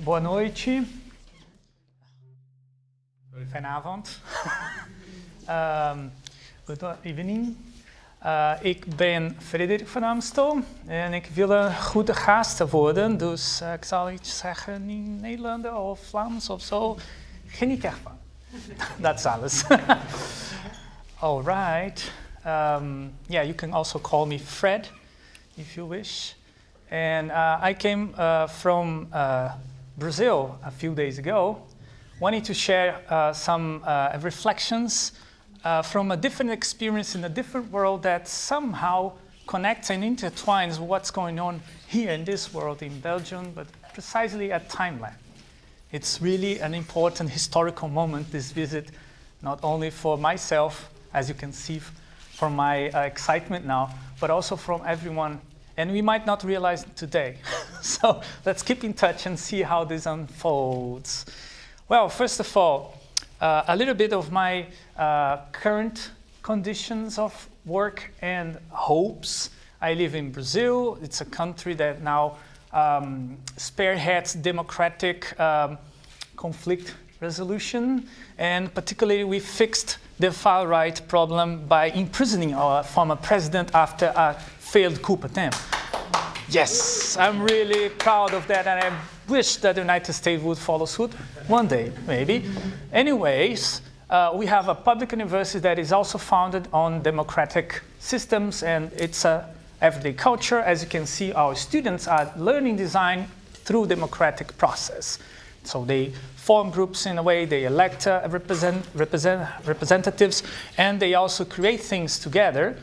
Boa noite. Vanavond. Good evening. Ik ben Frederik van Amstel en ik wil een goede gast worden, dus ik zal iets zeggen in Nederlands of Vlaams of zo. Geniet ervan. Dat is alles. All right. Yeah, you can also call me Fred if you wish. And I came from Brazil a few days ago, wanting to share some reflections from a different experience in a different world that somehow connects and intertwines what's going on here in this world in Belgium, but precisely at Timeline. It's really an important historical moment, this visit, not only for myself, as you can see from my excitement now, but also from everyone. And we might not realize it today. So let's keep in touch and see how this unfolds. Well, first of all, a little bit of my current conditions of work and hopes. I live in Brazil. It's a country that now spearheads democratic conflict resolution, and particularly we fixed the far-right problem by imprisoning our former president after a failed coup attempt. Yes, I'm really proud of that, and I wish that the United States would follow suit one day, maybe. Anyways, we have a public university that is also founded on democratic systems, and it's a everyday culture. As you can see, our students are learning design through democratic process. So they form groups in a way, they elect representatives, and they also create things together.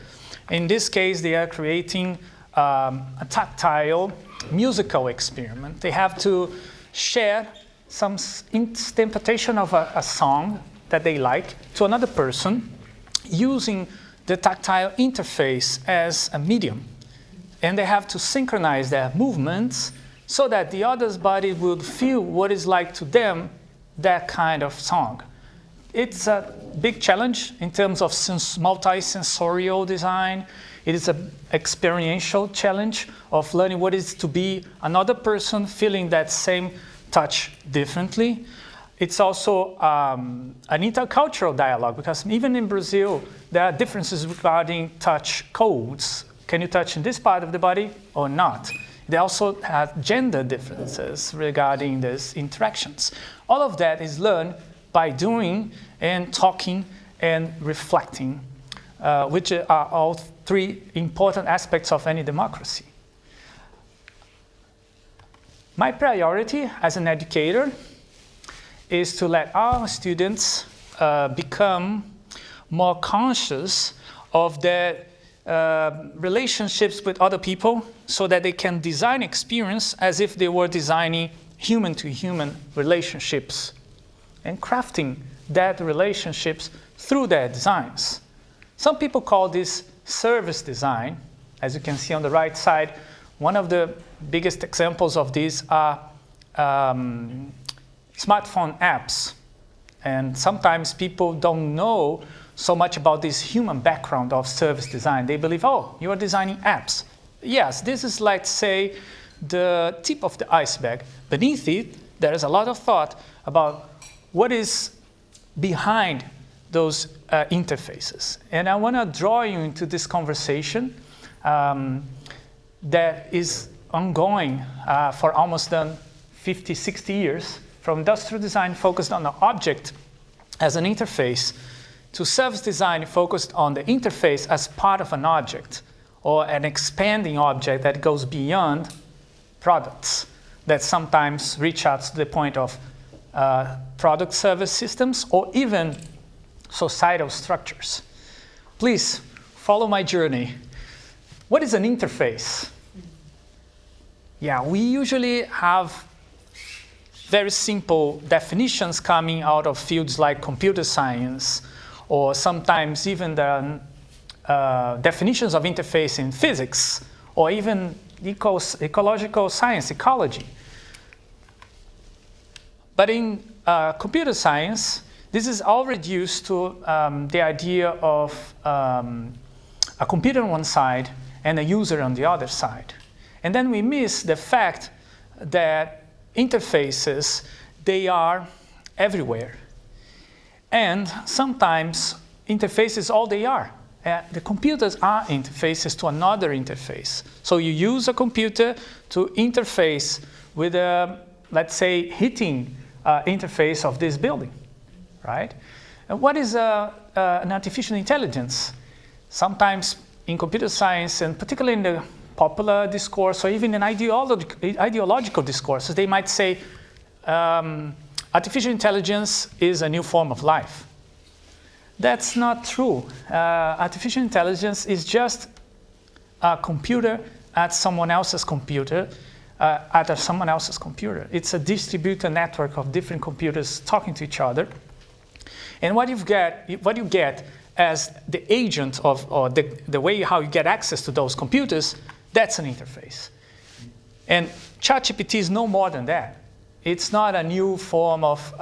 In this case, they are creating a tactile musical experiment. They have to share some interpretation of a song that they like to another person using the tactile interface as a medium. And they have to synchronize their movements so that the other's body would feel what it's like to them, that kind of song. It's a big challenge in terms of multi-sensorial design. It is an experiential challenge of learning what it is to be another person feeling that same touch differently. It's also an intercultural dialogue, because even in Brazil, there are differences regarding touch codes. Can you touch in this part of the body or not? They also have gender differences regarding these interactions. All of that is learned by doing and talking and reflecting, which are all three important aspects of any democracy. My priority as an educator is to let our students become more conscious of their relationships with other people, so that they can design experience as if they were designing human-to-human relationships and crafting that relationships through their designs. Some people call this service design. As you can see on the right side, one of the biggest examples of these are smartphone apps. And sometimes people don't know so much about this human background of service design. They believe, oh, you are designing apps. Yes, this is, let's say, the tip of the iceberg. Beneath it, there is a lot of thought about what is behind those interfaces. And I want to draw you into this conversation that is ongoing for almost 50, 60 years, from industrial design focused on the object as an interface to service design focused on the interface as part of an object, or an expanding object that goes beyond products that sometimes reach out to the point of product service systems or even societal structures. Please follow my journey. What is an interface? Yeah, we usually have very simple definitions coming out of fields like computer science, or sometimes even the definitions of interface in physics, or even ecological science, ecology. But in computer science, this is all reduced to the idea of a computer on one side and a user on the other side. And then we miss the fact that interfaces, they are everywhere. And sometimes interfaces all they are. The computers are interfaces to another interface. So you use a computer to interface with a, let's say, heating interface of this building, right? And what is an artificial intelligence? Sometimes in computer science, and particularly in the popular discourse, or even in ideological discourses, they might say artificial intelligence is a new form of life. That's not true. Artificial intelligence is just a computer at someone else's computer, It's a distributed network of different computers talking to each other. And what you get as the agent of, or the way how you get access to those computers, that's an interface. And ChatGPT is no more than that. It's not a new form of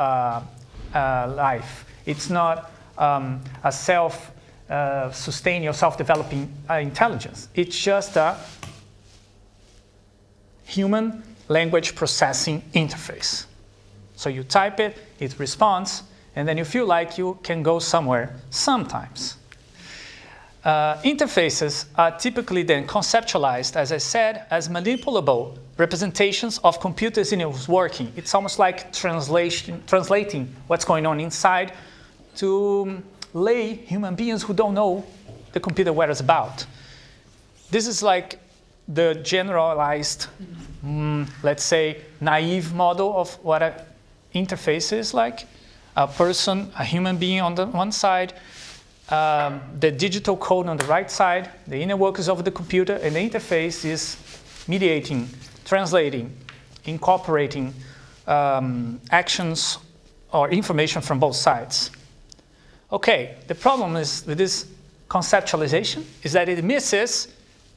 life. It's not a self-sustaining or self-developing intelligence. It's just a human language processing interface. So you type it, it responds, and then you feel like you can go somewhere sometimes. Interfaces are typically then conceptualized, as I said, as manipulable representations of computers in its working. It's almost like translating what's going on inside to lay human beings who don't know the computer what it's about. This is like the generalized, let's say, naive model of what an interface is like. A person, a human being on the one side, the digital code on the right side, the inner workings of the computer, and the interface is mediating, translating, incorporating actions or information from both sides. Okay, the problem is with this conceptualization is that it misses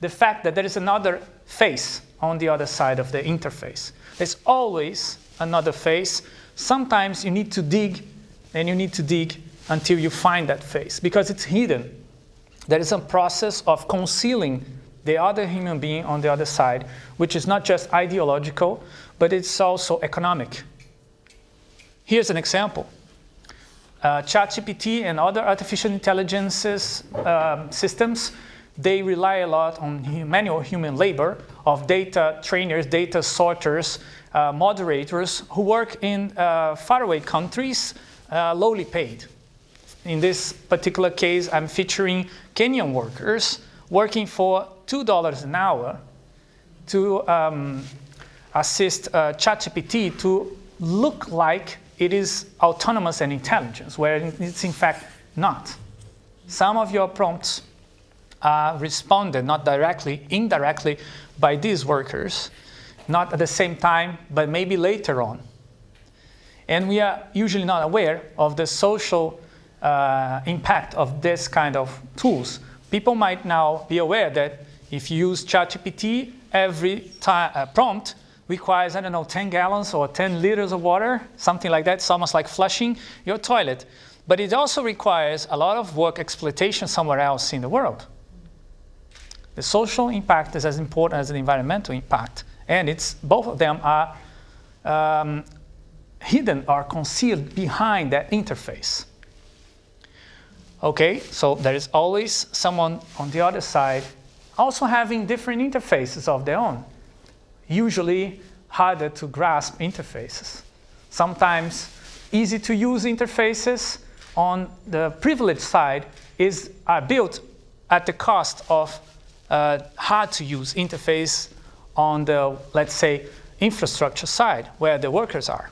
the fact that there is another face on the other side of the interface. There's always another face. Sometimes you need to dig, and you need to dig until you find that face, because it's hidden. There is a process of concealing the other human being on the other side, which is not just ideological, but it's also economic. Here's an example. ChatGPT and other artificial intelligence systems, they rely a lot on manual human labor of data trainers, data sorters, moderators who work in faraway countries, lowly paid. In this particular case, I'm featuring Kenyan workers working for $2 an hour to assist ChatGPT to look like it is autonomous and intelligent, where it's in fact not. Some of your prompts are responded, not directly, indirectly, by these workers, not at the same time, but maybe later on. And we are usually not aware of the social impact of this kind of tools. People might now be aware that if you use ChatGPT, every prompt requires, 10 gallons or 10 liters of water, something like that. It's almost like flushing your toilet. But it also requires a lot of work exploitation somewhere else in the world. The social impact is as important as the environmental impact. And both of them are hidden or concealed behind that interface. Okay, so there is always someone on the other side also having different interfaces of their own. Usually harder to grasp interfaces. Sometimes easy to use interfaces on the privileged side are built at the cost of hard to use interface on the, let's say, infrastructure side where the workers are.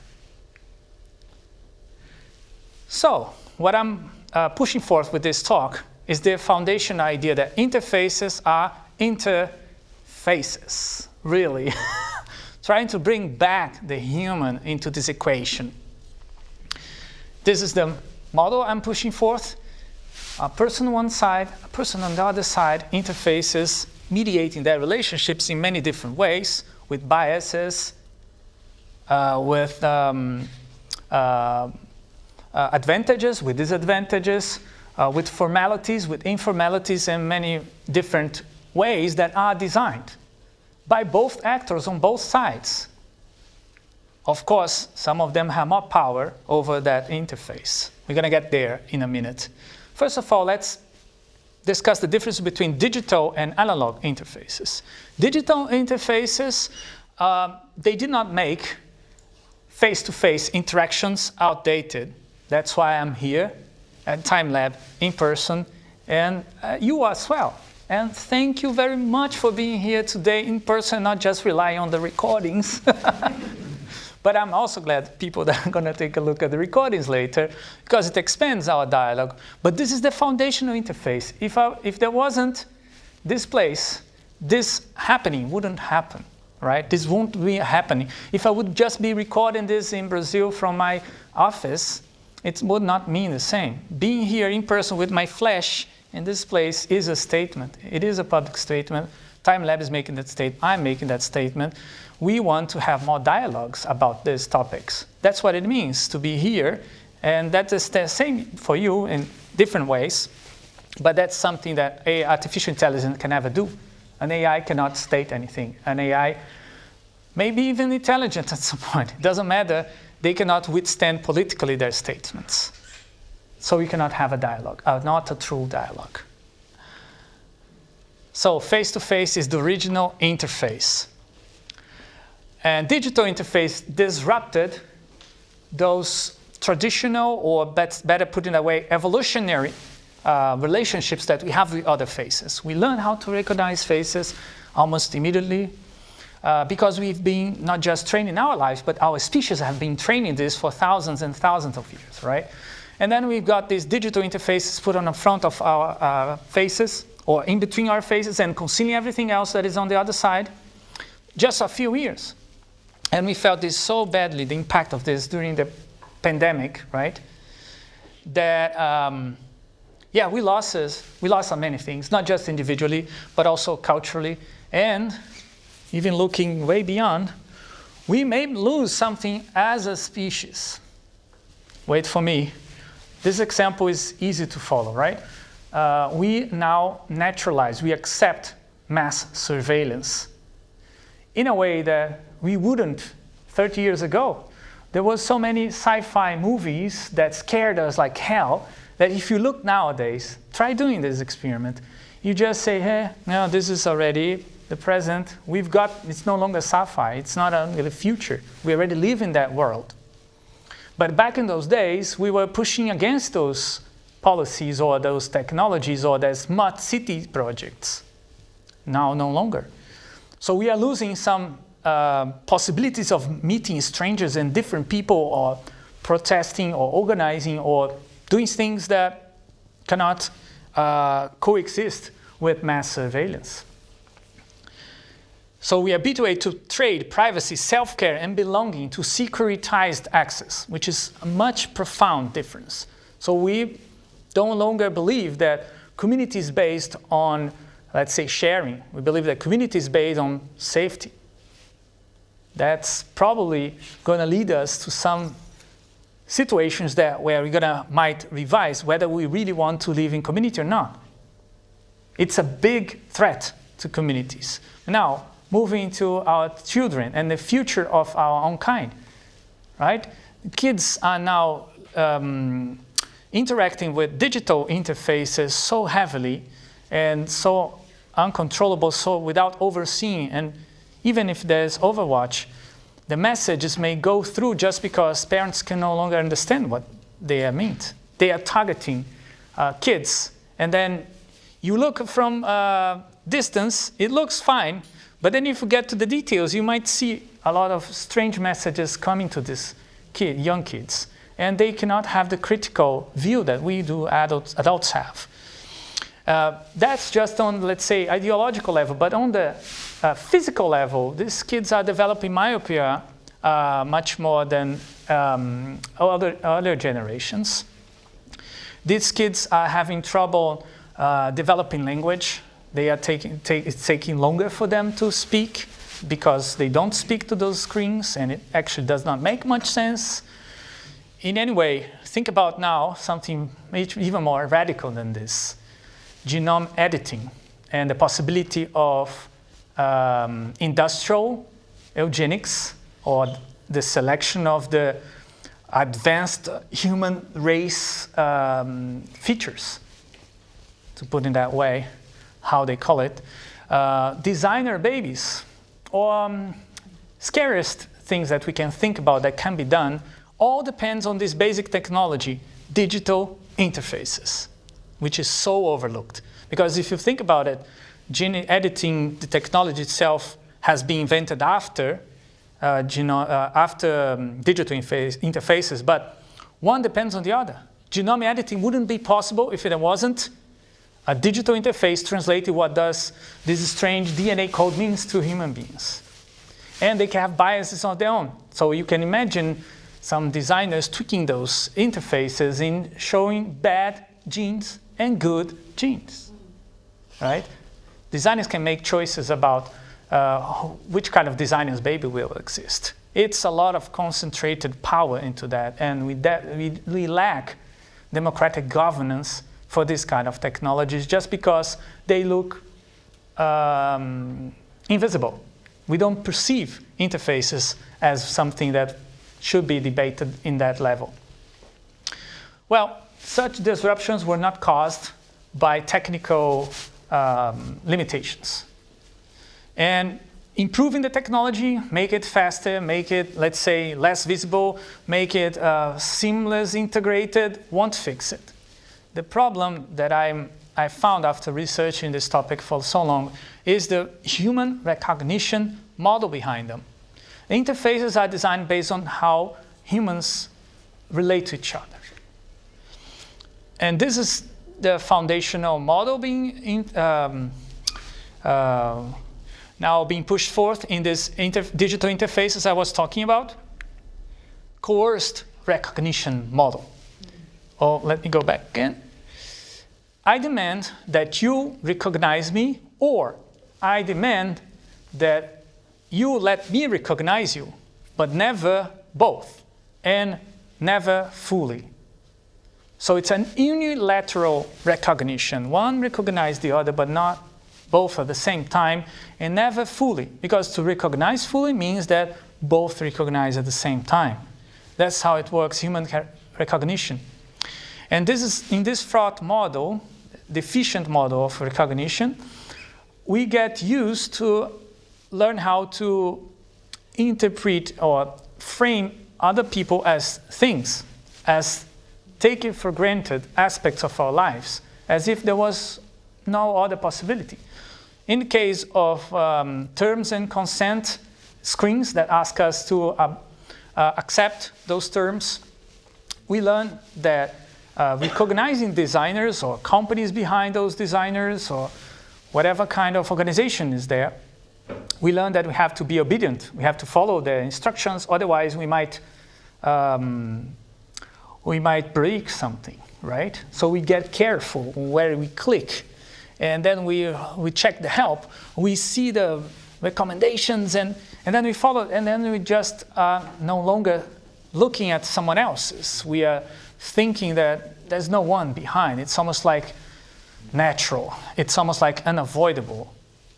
So what I'm pushing forth with this talk is the foundation idea that interfaces are interfaces, really. Trying to bring back the human into this equation. This is the model I'm pushing forth. A person on one side, a person on the other side, interfaces mediating their relationships in many different ways, with biases, with advantages, with disadvantages, with formalities, with informalities, and many different ways that are designed by both actors on both sides. Of course, some of them have more power over that interface. We're going to get there in a minute. First of all, let's discuss the difference between digital and analog interfaces. Digital interfaces, they did not make face-to-face interactions outdated. That's why I'm here at TimeLab in person, and you as well. And thank you very much for being here today in person, not just relying on the recordings. But I'm also glad people that are going to take a look at the recordings later, because it expands our dialogue. But this is the foundational interface. If there wasn't this place, this happening wouldn't happen, right? This won't be happening. If I would just be recording this in Brazil from my office, it would not mean the same. Being here in person with my flesh in this place is a statement. It is a public statement. TimeLab is making that statement. I'm making that statement. We want to have more dialogues about these topics. That's what it means to be here. And that is the same for you in different ways. But that's something that artificial intelligence can never do. An AI cannot state anything. An AI may be even intelligent at some point. It doesn't matter. They cannot withstand politically their statements. So we cannot have a dialogue, not a true dialogue. So face-to-face is the original interface. And digital interface disrupted those traditional, or better put in a way, evolutionary relationships that we have with other faces. We learn how to recognize faces almost immediately because we've been not just training our lives, but our species have been training this for thousands and thousands of years, right? And then we've got these digital interfaces put on the front of our faces, or in between our faces, and concealing everything else that is on the other side, just a few years. And we felt this so badly, the impact of this during the pandemic, right? That, we lost on many things, not just individually, but also culturally. And even looking way beyond, we may lose something as a species. Wait for me. This example is easy to follow, right? We now naturalize, we accept mass surveillance in a way that we wouldn't 30 years ago. There was so many sci-fi movies that scared us like hell that if you look nowadays, try doing this experiment. You just say, hey, no, this is already the present. It's no longer sci-fi. It's not only the future. We already live in that world. But back in those days, we were pushing against those policies or those technologies or the smart city projects. Now, no longer. So we are losing some possibilities of meeting strangers and different people, or protesting or organizing or doing things that cannot coexist with mass surveillance. So we habituate to trade privacy, self-care, and belonging to securitized access, which is a much profound difference. So we don't longer believe that community is based on, let's say, sharing. We believe that community is based on safety. That's probably going to lead us to some situations where we're might revise whether we really want to live in community or not. It's a big threat to communities. Now, moving to our children and the future of our own kind, right? Kids are now interacting with digital interfaces so heavily and so uncontrollable, so without overseeing. And even if there's overwatch, the messages may go through just because parents can no longer understand what they mean. They are targeting kids. And then you look from distance, it looks fine, but then if you get to the details, you might see a lot of strange messages coming to these young kids. And they cannot have the critical view that we do adults have. That's just on, let's say, ideological level, but on the physical level, these kids are developing myopia much more than other generations. These kids are having trouble developing language. It's taking longer for them to speak because they don't speak to those screens, and it actually does not make much sense. In any way, think about now something even more radical than this. Genome editing and the possibility of industrial eugenics or the selection of the advanced human race features, to put it that way, how they call it, designer babies, or scariest things that we can think about that can be done, all depends on this basic technology, digital interfaces, which is so overlooked. Because if you think about it, gene editing, the technology itself has been invented after digital interfaces, but one depends on the other. Genome editing wouldn't be possible if it wasn't a digital interface translating what does this strange DNA code means to human beings. And they can have biases on their own. So you can imagine some designers tweaking those interfaces in showing bad genes and good genes, right? Designers can make choices about which kind of designer's baby will exist. It's a lot of concentrated power into that, and we lack democratic governance for this kind of technologies just because they look invisible. We don't perceive interfaces as something that should be debated in that level. Well, such disruptions were not caused by technical limitations. And improving the technology, make it faster, make it, let's say, less visible, make it seamless, integrated, won't fix it. The problem that I found after researching this topic for so long is the human recognition model behind them. The interfaces are designed based on how humans relate to each other. And this is the foundational model being now being pushed forth in this digital interfaces I was talking about. Coerced recognition model. Oh, let me go back again. I demand that you recognize me, or I demand that you let me recognize you, but never both, and never fully. So it's an unilateral recognition. One recognizes the other, but not both at the same time, and never fully, because to recognize fully means that both recognize at the same time. That's how it works, human recognition. And this is, in this fraught model, the efficient model of recognition, we get used to learn how to interpret or frame other people as things, as taken for granted aspects of our lives, as if there was no other possibility. In the case of terms and consent screens that ask us to accept those terms, we learn that recognizing designers or companies behind those designers or whatever kind of organization is there, we learn that we have to be obedient. We have to follow their instructions, otherwise we might break something, right? So we get careful where we click. And then we check the help. We see the recommendations, and then we follow, and then we just no longer looking at someone else's. We are thinking that there's no one behind. It's almost like natural. It's almost like unavoidable,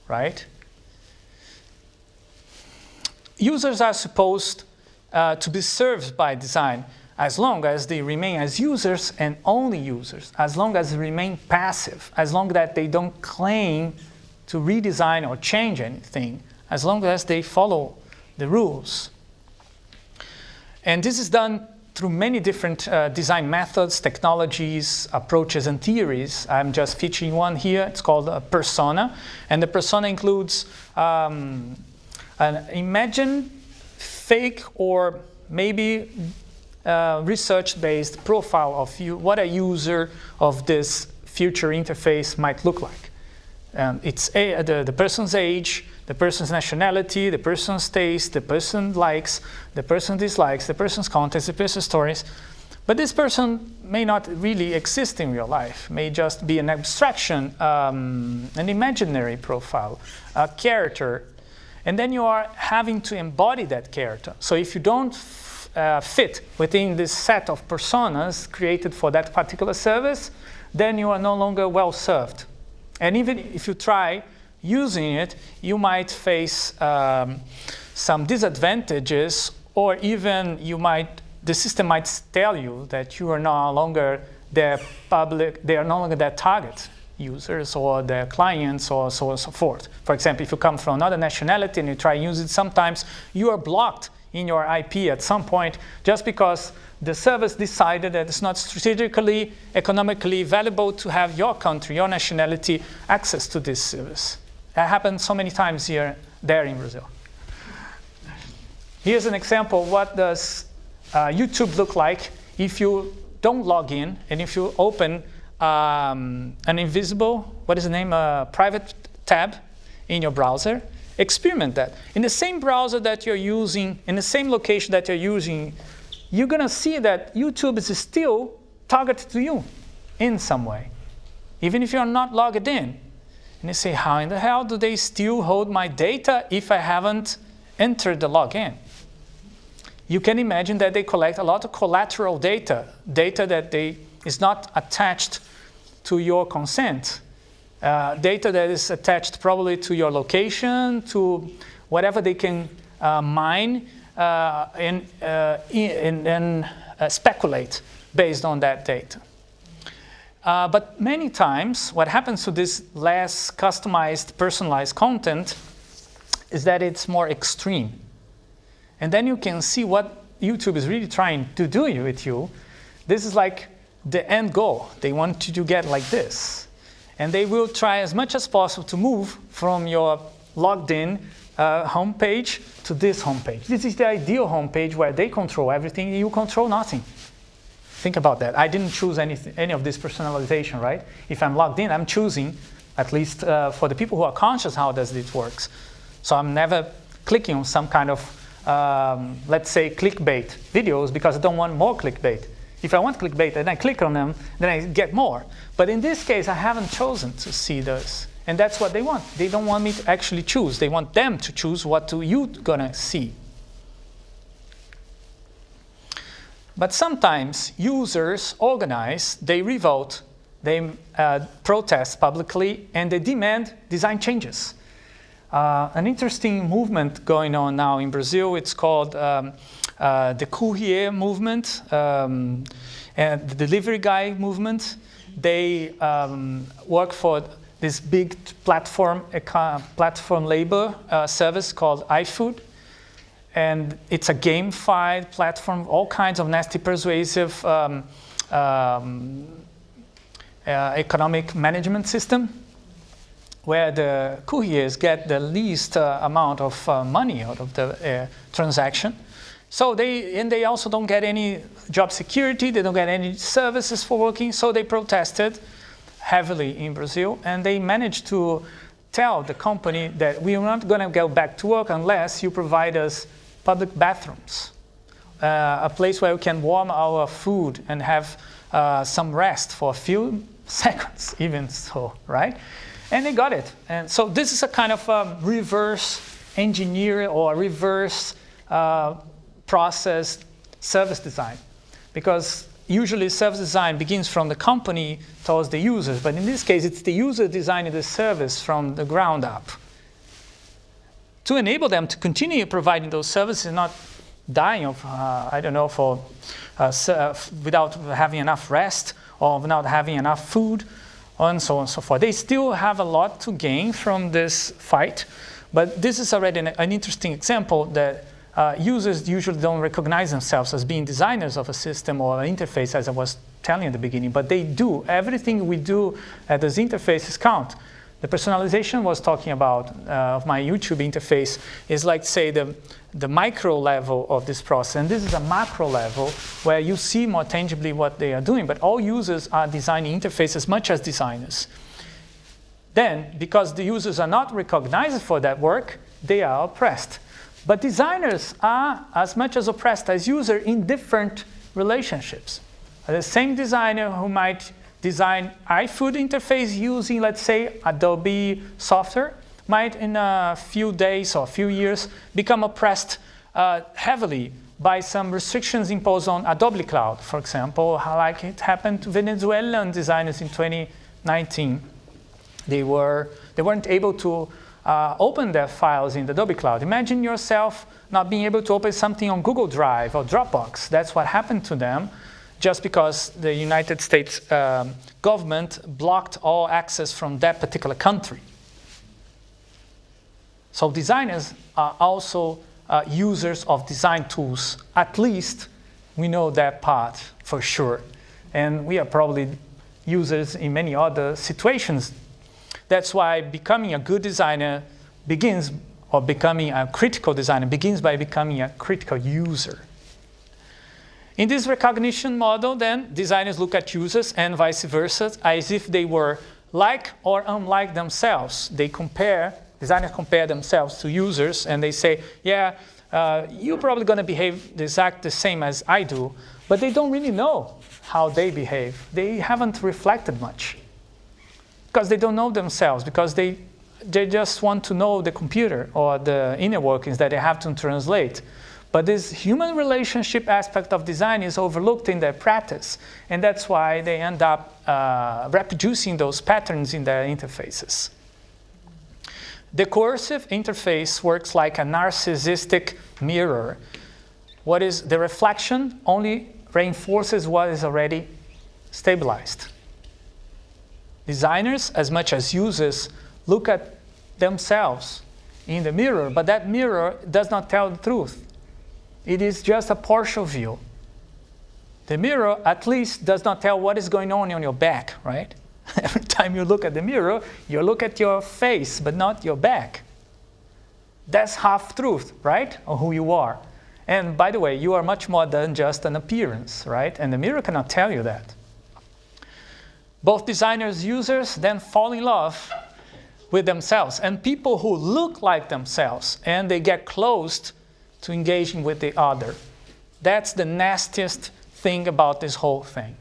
right? Users are supposed to be served by design as long as they remain as users and only users, as long as they remain passive, as long as they don't claim to redesign or change anything, as long as they follow the rules. And this is done through many different design methods, technologies, approaches, and theories. I'm just featuring one here. It's called a persona. And the persona includes an imagined, fake, or maybe research-based profile of what a user of this future interface might look like. It's the person's age, the person's nationality, the person's taste, the person likes, the person dislikes, the person's contents, the person's stories. But this person may not really exist in real life, may just be an abstraction, an imaginary profile, a character. And then you are having to embody that character. So if you don't fit within this set of personas created for that particular service, then you are no longer well served. And even if you try using it, you might face some disadvantages or even the system might tell you that you are no longer their they are no longer their target users or their clients or so on and so forth. For example, if you come from another nationality and you try to use it, sometimes you are blocked in your IP at some point just because the service decided that it's not strategically, economically valuable to have your country, your nationality, access to this service. That happens so many times there in Brazil. Here's an example of what does YouTube look like if you don't log in and if you open an invisible, what is the name, private tab in your browser. Experiment that. In the same browser that you're using, in the same location that you're using, you're going to see that YouTube is still targeted to you in some way, even if you're not logged in. And you say, how in the hell do they still hold my data if I haven't entered the login? You can imagine that they collect a lot of collateral data that is not attached to your consent, data that is attached probably to your location, to whatever they can mine and speculate based on that data. But many times, what happens to this less customized, personalized content is that it's more extreme. And then you can see what YouTube is really trying to do with you. This is like the end goal. They want you to get like this. And they will try as much as possible to move from your logged in homepage to this homepage. This is the ideal homepage where they control everything and you control nothing. Think about that. I didn't choose any of this personalization, right? If I'm logged in, I'm choosing, at least for the people who are conscious how does this works. So I'm never clicking on some kind of, let's say, clickbait videos because I don't want more clickbait. If I want clickbait and I click on them, then I get more. But in this case, I haven't chosen to see those. And that's what they want. They don't want me to actually choose. They want them to choose what you're going to see. But sometimes users organize, they revolt, they protest publicly, and they demand design changes. An interesting movement going on now in Brazil, it's called the courier movement, and the delivery guy movement. They work for this big platform labor service called iFood. And it's a gamified platform, all kinds of nasty, persuasive economic management system, where the couriers get the least amount of money out of the transaction. So they also don't get any job security, they don't get any services for working, so they protested heavily in Brazil, and they managed to tell the company that we are not going to go back to work unless you provide us public bathrooms, a place where we can warm our food and have some rest for a few seconds, even so, right? And they got it. And so this is a kind of reverse engineer or reverse process service design, because usually service design begins from the company towards the users, but in this case, it's the user designing the service from the ground up to enable them to continue providing those services and not dying of, without having enough rest or without having enough food, and so on and so forth. They still have a lot to gain from this fight, but this is already an interesting example that users usually don't recognize themselves as being designers of a system or an interface, as I was telling in the beginning, but they do. Everything we do at those interfaces count. The personalization was talking about of my YouTube interface is like, say, the micro level of this process. And this is a macro level where you see more tangibly what they are doing. But all users are designing interfaces as much as designers. Then, because the users are not recognized for that work, they are oppressed. But designers are as much as oppressed as users in different relationships. The same designer who might design iFood interface using, let's say, Adobe software, might in a few days or a few years become oppressed heavily by some restrictions imposed on Adobe Cloud, for example, like it happened to Venezuelan designers in 2019. They weren't able to open their files in the Adobe Cloud. Imagine yourself not being able to open something on Google Drive or Dropbox. That's what happened to them just because the United States government blocked all access from that particular country. So designers are also users of design tools. At least we know that part for sure. And we are probably users in many other situations. That's why becoming a good designer begins, or becoming a critical designer begins by becoming a critical user. In this recognition model, then, designers look at users and vice versa as if they were like or unlike themselves. Designers compare themselves to users and they say, yeah, you're probably going to behave the same as I do, but they don't really know how they behave. They haven't reflected much because they don't know themselves, because they just want to know the computer or the inner workings that they have to translate. But this human relationship aspect of design is overlooked in their practice, and that's why they end up reproducing those patterns in their interfaces. The coercive interface works like a narcissistic mirror. What is the reflection only reinforces what is already stabilized. Designers, as much as users, look at themselves in the mirror, but that mirror does not tell the truth. It is just a partial view. The mirror, at least, does not tell what is going on your back, right? Every time you look at the mirror, you look at your face, but not your back. That's half truth, right? Of who you are. And by the way, you are much more than just an appearance, right? And the mirror cannot tell you that. Both designers, users then fall in love with themselves, and people who look like themselves, and they get close to engaging with the other. That's the nastiest thing about this whole thing.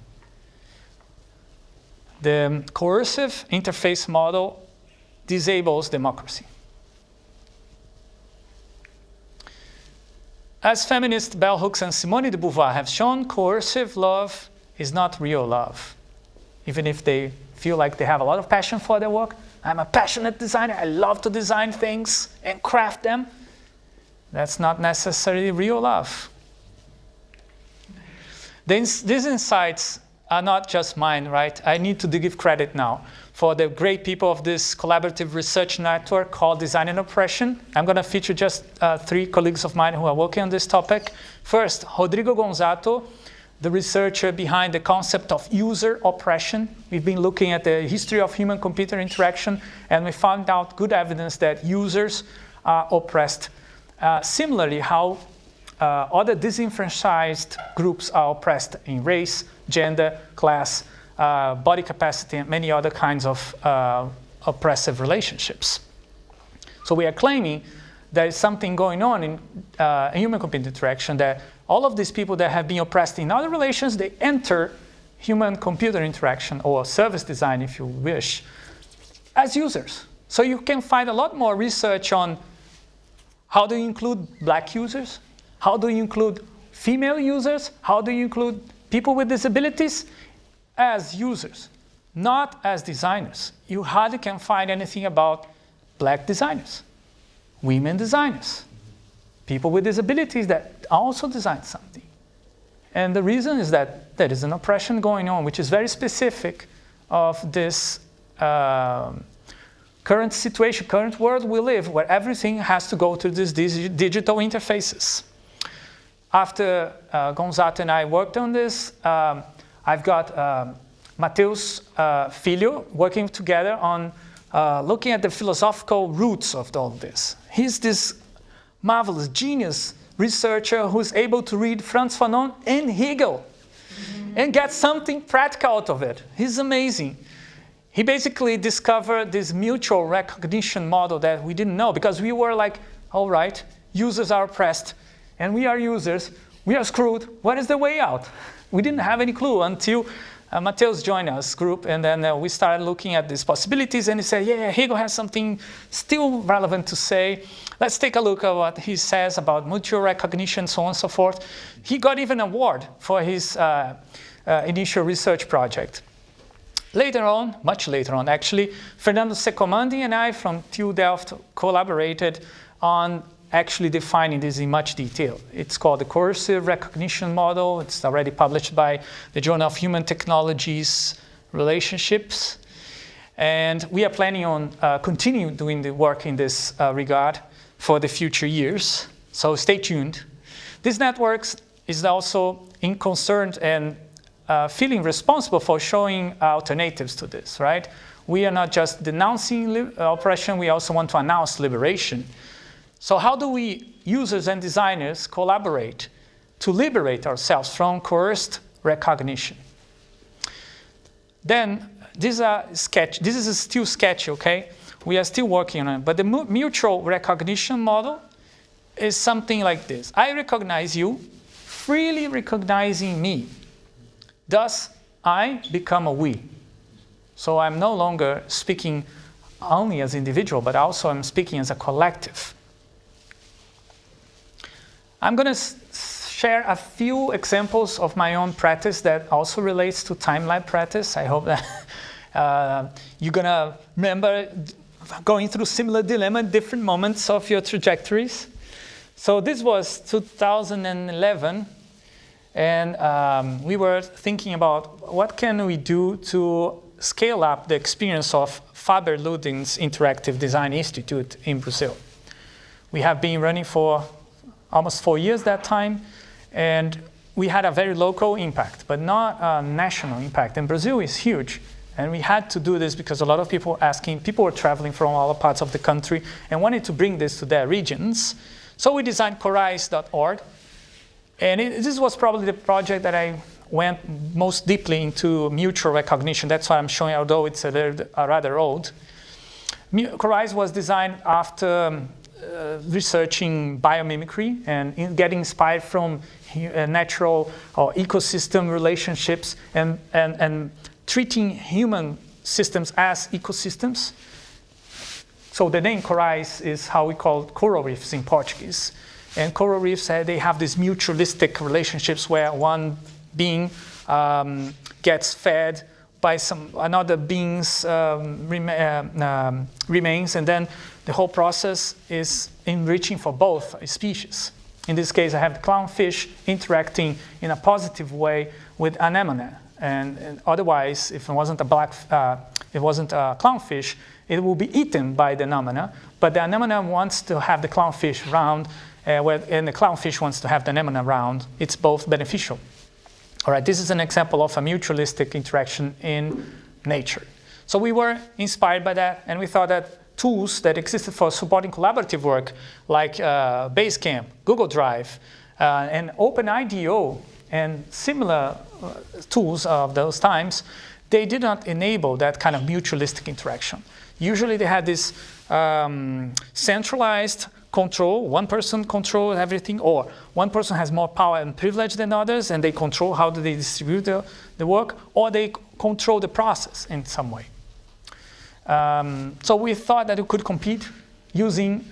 The coercive interface model disables democracy. As feminists Bell Hooks and Simone de Beauvoir have shown, coercive love is not real love. Even if they feel like they have a lot of passion for their work. I'm a passionate designer, I love to design things and craft them. That's not necessarily real love. These insights are not just mine, right? I need to give credit now for the great people of this collaborative research network called Design and Oppression. I'm going to feature just 3 colleagues of mine who are working on this topic. First, Rodrigo Gonzato, the researcher behind the concept of user oppression. We've been looking at the history of human-computer interaction, and we found out good evidence that users are oppressed. Similarly, how other disenfranchised groups are oppressed in race, gender, class, body capacity, and many other kinds of oppressive relationships. So we are claiming there is something going on in human-computer interaction, that all of these people that have been oppressed in other relations, they enter human-computer interaction, or service design if you wish, as users. So you can find a lot more research on how do you include black users, how do you include female users, how do you include people with disabilities as users, not as designers. You hardly can find anything about black designers, women designers, people with disabilities that also design something. And the reason is that there is an oppression going on, which is very specific of this current situation, current world we live, where everything has to go through these digital interfaces. After Gonzato and I worked on this, I've got Mateus Filho working together on looking at the philosophical roots of all this. He's this marvelous, genius researcher who's able to read Franz Fanon and Hegel and get something practical out of it. He's amazing. He basically discovered this mutual recognition model that we didn't know, because we were like, all right, users are oppressed, and we are users, we are screwed, what is the way out? We didn't have any clue until Mateus joined us group, and then we started looking at these possibilities, and he said, yeah, Hegel has something still relevant to say. Let's take a look at what he says about mutual recognition, so on and so forth. He got even an award for his initial research project. Later on, much later on actually, Fernando Secomandi and I from TU Delft collaborated on actually defining this in much detail. It's called the coercive recognition model. It's already published by the Journal of Human Technologies Relationships. And we are planning on continue doing the work in this regard for the future years. So stay tuned. This network is also in concerned and feeling responsible for showing alternatives to this, right? We are not just denouncing oppression, we also want to announce liberation. So how do we, users and designers, collaborate to liberate ourselves from coerced recognition? Then, this is still sketchy, okay? We are still working on it, but the mutual recognition model is something like this. I recognize you, freely recognizing me. Thus, I become a we. So I'm no longer speaking only as individual, but also I'm speaking as a collective. I'm going to share a few examples of my own practice that also relates to time-lab practice. I hope that you're going to remember going through similar dilemma at different moments of your trajectories. So this was 2011, and we were thinking about what can we do to scale up the experience of Faber Luding's Interactive Design Institute in Brazil. We have been running for almost 4 years that time, and we had a very local impact, but not a national impact. And Brazil is huge, and we had to do this because a lot of people were traveling from all parts of the country and wanted to bring this to their regions. So we designed Corais.org, and this was probably the project that I went most deeply into mutual recognition. That's why I'm showing, although it's rather old. Corais was designed after researching biomimicry and getting inspired from natural or ecosystem relationships and treating human systems as ecosystems. So the name Corais is how we call coral reefs in Portuguese. And coral reefs, they have these mutualistic relationships where one being gets fed by another being's remains, and then the whole process is enriching for both species. In this case, I have the clownfish interacting in a positive way with anemone, and otherwise, if it wasn't a clownfish, it will be eaten by the anemone. But the anemone wants to have the clownfish around, and the clownfish wants to have the anemone around. It's both beneficial. All right, this is an example of a mutualistic interaction in nature. So we were inspired by that, and we thought that tools that existed for supporting collaborative work, like Basecamp, Google Drive, and OpenIDO, and similar tools of those times, they did not enable that kind of mutualistic interaction. Usually they had this centralized control, one person controls everything, or one person has more power and privilege than others, and they control how do they distribute the work, or they control the process in some way. So we thought that we could compete using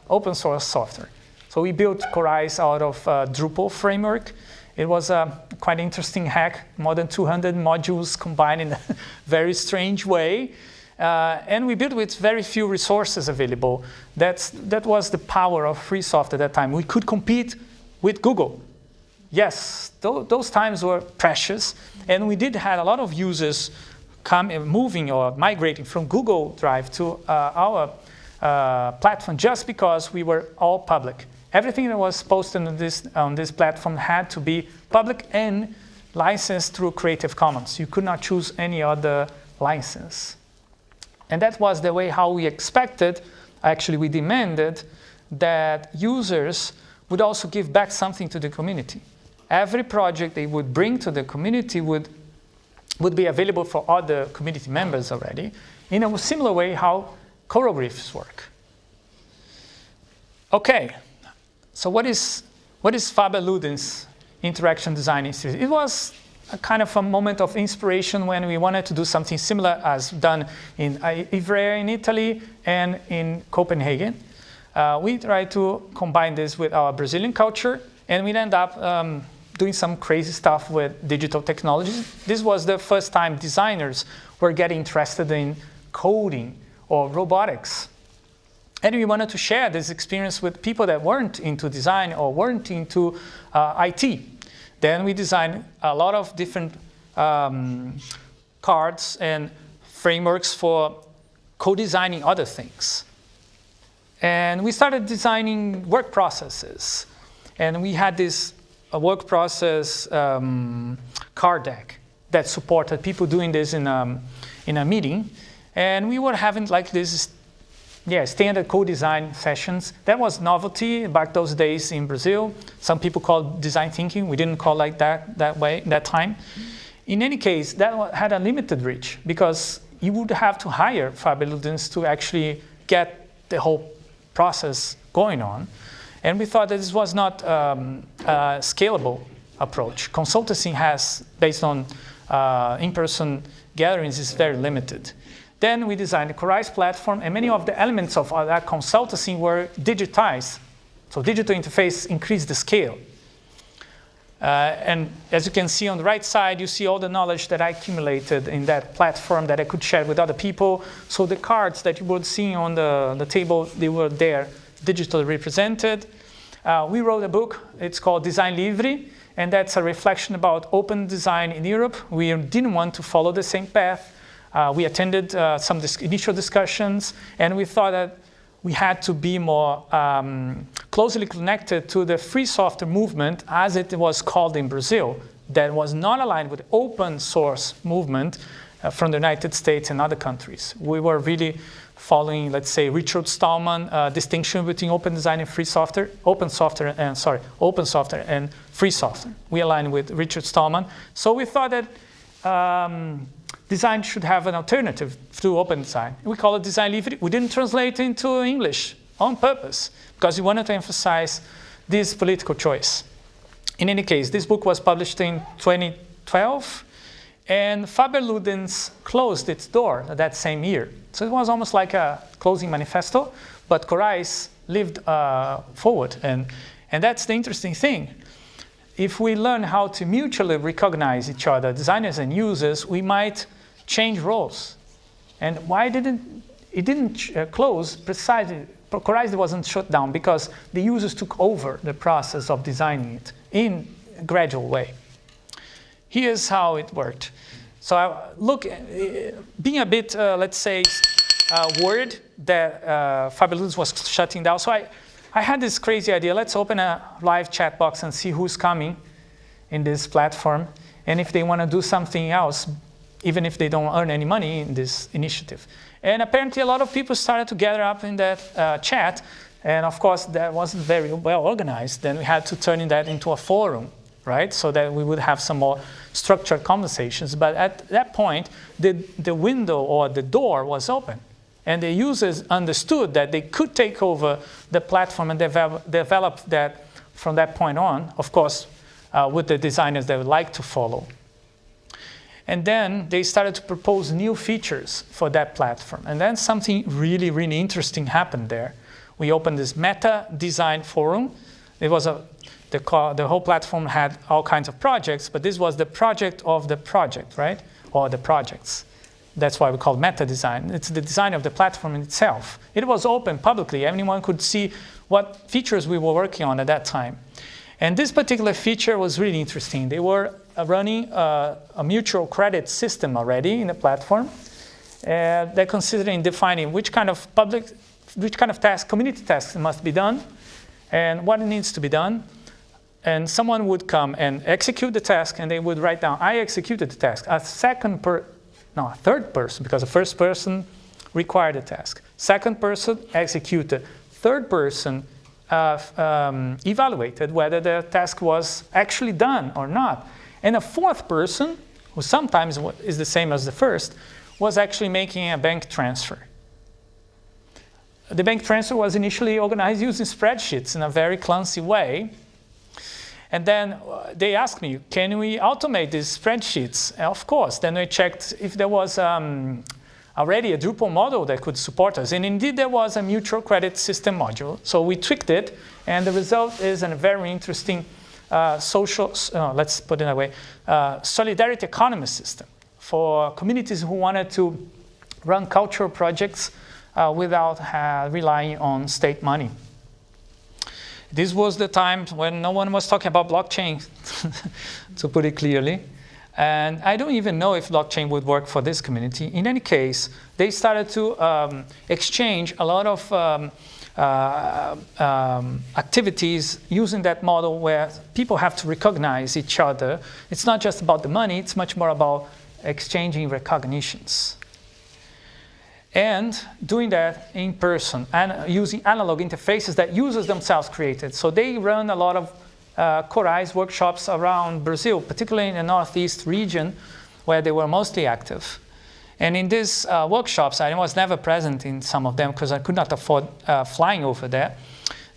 open source software. So we built Corais out of Drupal framework. It was a quite interesting hack, more than 200 modules combined in a very strange way. And we built with very few resources available. That was the power of free software at that time. We could compete with Google. Yes, those times were precious, and we did have a lot of users moving or migrating from Google Drive to our platform just because we were all public. Everything that was posted on this platform had to be public and licensed through Creative Commons. You could not choose any other license. And that was the way how we expected, actually we demanded, that users would also give back something to the community. Every project they would bring to the community would be available for other community members already, in a similar way how coral reefs work. Okay, so what is Faber Luding's Interaction Design Institute? It was a kind of a moment of inspiration when we wanted to do something similar as done in Ivrea in Italy and in Copenhagen. We tried to combine this with our Brazilian culture, and we ended up doing some crazy stuff with digital technologies. This was the first time designers were getting interested in coding or robotics. And we wanted to share this experience with people that weren't into design or weren't into IT. Then we designed a lot of different cards and frameworks for co-designing other things. And we started designing work processes. And we had this work process card deck that supported people doing this in a meeting. And we were having like this standard co-design sessions. That was novelty back those days in Brazil. Some people called design thinking. We didn't call like that way that time. In any case, that had a limited reach because you would have to hire Fabuludens to actually get the whole process going on. And we thought that this was not a scalable approach. Consultancy has, based on in-person gatherings, is very limited. Then we designed the Corais platform, and many of the elements of that consultancy were digitized. So digital interface increased the scale. And as you can see on the right side, you see all the knowledge that I accumulated in that platform that I could share with other people. So the cards that you would see on the table, they were there, digitally represented. We wrote a book. It's called Design Livre, and that's a reflection about open design in Europe. We didn't want to follow the same path. We attended some initial discussions, and we thought that we had to be more closely connected to the free software movement, as it was called in Brazil, that was not aligned with the open source movement from the United States and other countries. We were really following, let's say, Richard Stallman distinction between open design and free software, open software and free software. We aligned with Richard Stallman. So we thought that design should have an alternative to open design. We call it Design Livre. We didn't translate into English on purpose because we wanted to emphasize this political choice. In any case, this book was published in 2012, and Fabuludens closed its door that same year. So it was almost like a closing manifesto, but Corais lived forward, and that's the interesting thing. If we learn how to mutually recognize each other, designers and users, we might change roles. And why it didn't close precisely? Corais wasn't shut down because the users took over the process of designing it in a gradual way. Here's how it worked. So being a bit, let's say, worried that Fabuludens was shutting down. So I had this crazy idea. Let's open a live chat box and see who's coming in this platform, and if they want to do something else, even if they don't earn any money in this initiative. And apparently a lot of people started to gather up in that chat, and of course that wasn't very well organized. Then we had to turn that into a forum, right? So that we would have some more structured conversations. But at that point, the window or the door was open. And the users understood that they could take over the platform and develop that from that point on, of course, with the designers they would like to follow. And then they started to propose new features for that platform. And then something really, really interesting happened there. We opened this meta design forum. It was the whole platform had all kinds of projects, but this was the project of the project, right? Or the projects. That's why we call it meta design. It's the design of the platform in itself. It was open publicly. Anyone could see what features we were working on at that time. And this particular feature was really interesting. They were running a mutual credit system already in the platform. They're considering defining which kind of task, community tasks must be done, and what needs to be done. And someone would come and execute the task, and they would write down, I executed the task. A third person, because the first person required the task. Second person executed. Third person evaluated whether the task was actually done or not. And a fourth person, who sometimes is the same as the first, was actually making a bank transfer. The bank transfer was initially organized using spreadsheets in a very clumsy way. And then they asked me, can we automate these spreadsheets? Of course. Then we checked if there was already a Drupal model that could support us. And indeed, there was a mutual credit system module. So we tweaked it, and the result is a very interesting let's put it that way, solidarity economy system for communities who wanted to run cultural projects without relying on state money. This was the time when no one was talking about blockchain, to put it clearly. And I don't even know if blockchain would work for this community. In any case, they started to exchange a lot of activities using that model where people have to recognize each other. It's not just about the money, it's much more about exchanging recognitions. And doing that in person and using analog interfaces that users themselves created. So they run a lot of Corais workshops around Brazil, particularly in the Northeast region, where they were mostly active. And in these workshops, I was never present in some of them because I could not afford flying over there.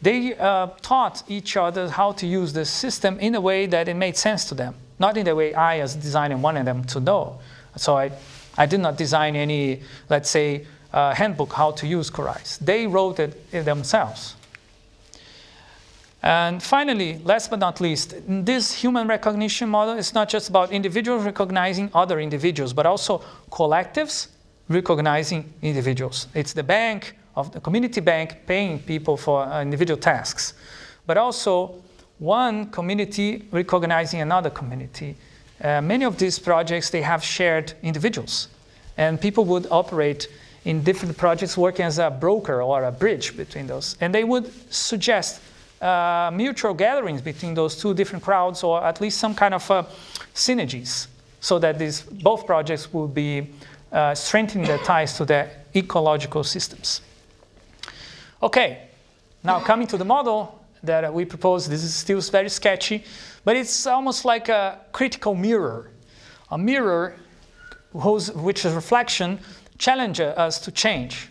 They taught each other how to use the system in a way that it made sense to them, not in the way I, as a designer, wanted them to know. So I did not design any, let's say, handbook how to use Corais. They wrote it themselves. And finally, last but not least, this human recognition model is not just about individuals recognizing other individuals, but also collectives recognizing individuals. It's the bank, of the community bank, paying people for individual tasks, but also one community recognizing another community. Many of these projects, they have shared individuals, and people would operate in different projects working as a broker or a bridge between those. And they would suggest mutual gatherings between those two different crowds, or at least some kind of synergies, so that both projects will be strengthening their ties to their ecological systems. Okay, now coming to the model that we propose. This is still very sketchy, but it's almost like a critical mirror. A mirror which is reflection challenges us to change.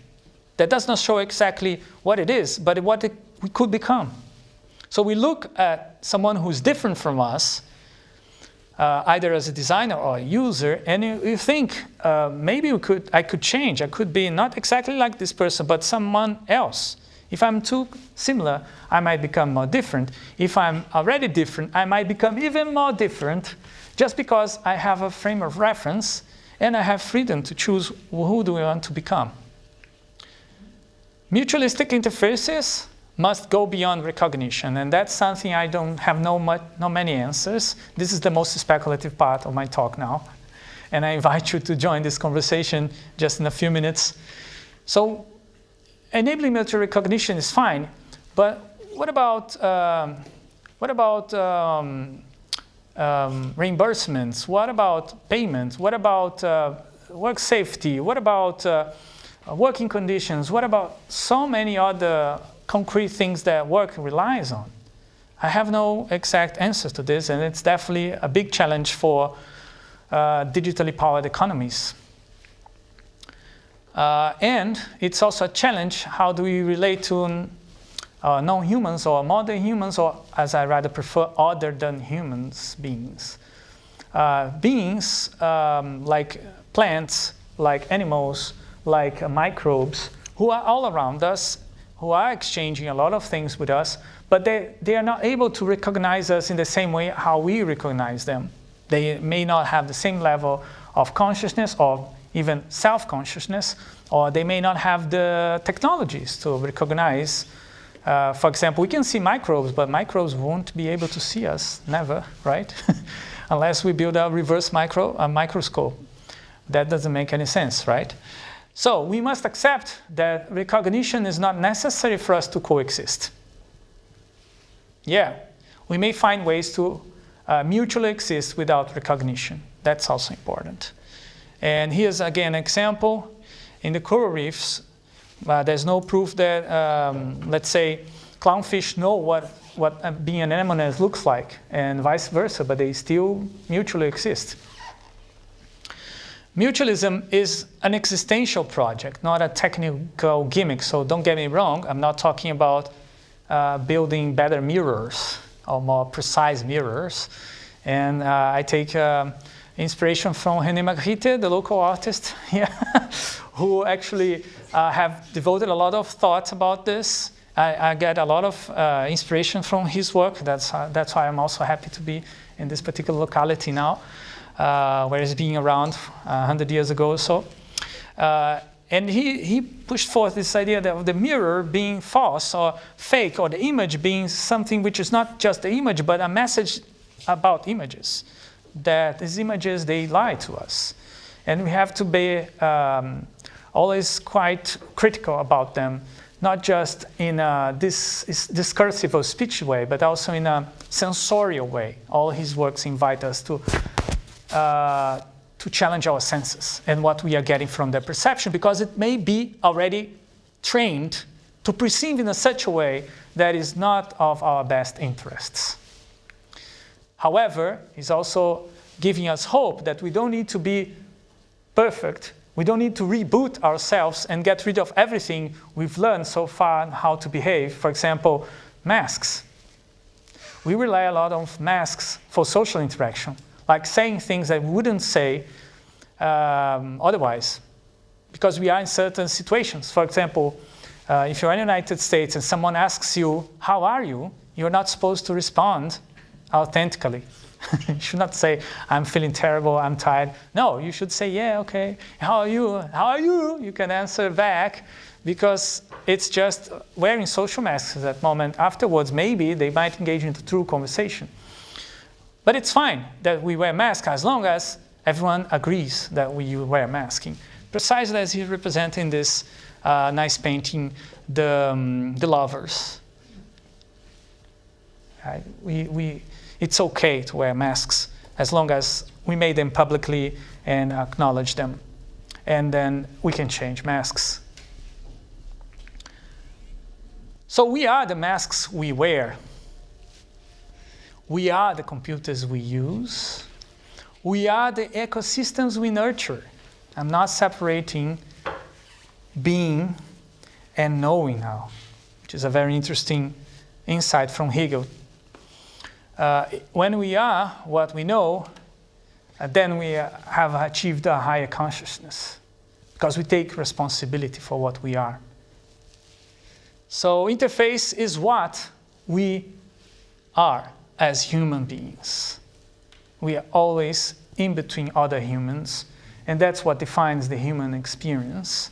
That does not show exactly what it is, but what we could become. So we look at someone who's different from us, either as a designer or a user, and you think, maybe I could change. I could be not exactly like this person, but someone else. If I'm too similar, I might become more different. If I'm already different, I might become even more different, just because I have a frame of reference and I have freedom to choose who do I want to become. Mutualistic interfaces must go beyond recognition, and that's something I don't have no many answers. This is the most speculative part of my talk now, and I invite you to join this conversation just in a few minutes. So, enabling mutual recognition is fine, but what about reimbursements? What about payments? What about work safety? What about working conditions? What about so many other concrete things that work relies on? I have no exact answers to this, and it's definitely a big challenge for digitally powered economies. And it's also a challenge, how do we relate to non-humans or modern humans, or as I rather prefer, other than humans beings. Beings like plants, like animals, like microbes, who are all around us, who are exchanging a lot of things with us, but they are not able to recognize us in the same way how we recognize them. They may not have the same level of consciousness or even self-consciousness, or they may not have the technologies to recognize. For example, we can see microbes, but microbes won't be able to see us, never, right? Unless we build a reverse microscope. That doesn't make any sense, right? So we must accept that recognition is not necessary for us to coexist. Yeah, we may find ways to mutually exist without recognition. That's also important. And here's again an example. In the coral reefs, there's no proof that, let's say, clownfish know what being an anemone looks like, and vice versa, but they still mutually exist. Mutualism is an existential project, not a technical gimmick. So don't get me wrong, I'm not talking about building better mirrors or more precise mirrors. And I take inspiration from René Magritte, the local artist, who actually have devoted a lot of thoughts about this. I get a lot of inspiration from his work. That's why I'm also happy to be in this particular locality now, where he's been around 100 years ago or so. And he pushed forth this idea of the mirror being false or fake, or the image being something which is not just the image, but a message about images. That these images, they lie to us. And we have to be always quite critical about them, not just in this discursive or speech way, but also in a sensorial way. All his works invite us to challenge our senses and what we are getting from the perception, because it may be already trained to perceive in such a way that is not of our best interests. However, he's also giving us hope that we don't need to be perfect. We don't need to reboot ourselves and get rid of everything we've learned so far on how to behave. For example, masks. We rely a lot on masks for social interaction, like saying things that we wouldn't say otherwise, because we are in certain situations. For example, if you're in the United States and someone asks you, "How are you?" you're not supposed to respond authentically. You should not say, "I'm feeling terrible, I'm tired." No, you should say, "Yeah, okay. How are you? How are you?" You can answer back, because it's just wearing social masks at that moment. Afterwards, maybe they might engage into true conversation. But it's fine that we wear masks as long as everyone agrees that we wear masking. Precisely as he's representing this nice painting, the lovers. Right? It's okay to wear masks as long as we made them publicly and acknowledge them. And then we can change masks. So we are the masks we wear. We are the computers we use. We are the ecosystems we nurture. I'm not separating being and knowing now, which is a very interesting insight from Hegel. When we are what we know, then we have achieved a higher consciousness, because we take responsibility for what we are. So interface is what we are as human beings. We are always in between other humans, and that's what defines the human experience.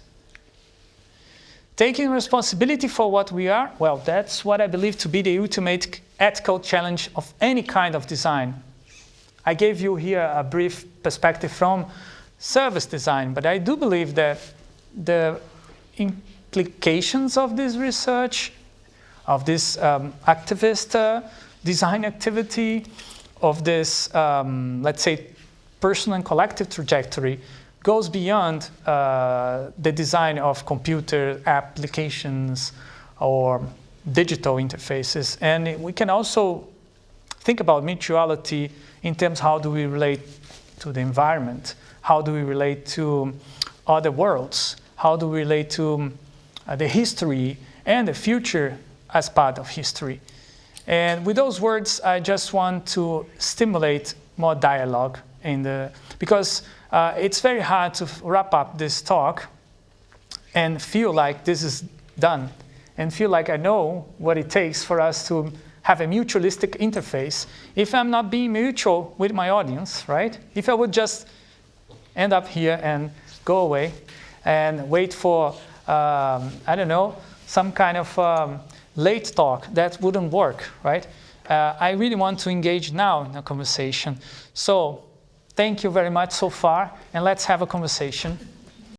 Taking responsibility for what we are, well, that's what I believe to be the ultimate ethical challenge of any kind of design. I gave you here a brief perspective from service design, but I do believe that the implications of this research, of this activist design activity, of this, let's say, personal and collective trajectory, goes beyond the design of computer applications or digital interfaces. And we can also think about mutuality in terms of how do we relate to the environment, how do we relate to other worlds, how do we relate to the history and the future as part of history. And with those words, I just want to stimulate more dialogue because it's very hard to wrap up this talk and feel like this is done, and feel like I know what it takes for us to have a mutualistic interface if I'm not being mutual with my audience, right? If I would just end up here and go away and wait for, I don't know, some kind of late talk, that wouldn't work, right? I really want to engage now in a conversation. So thank you very much so far, and let's have a conversation.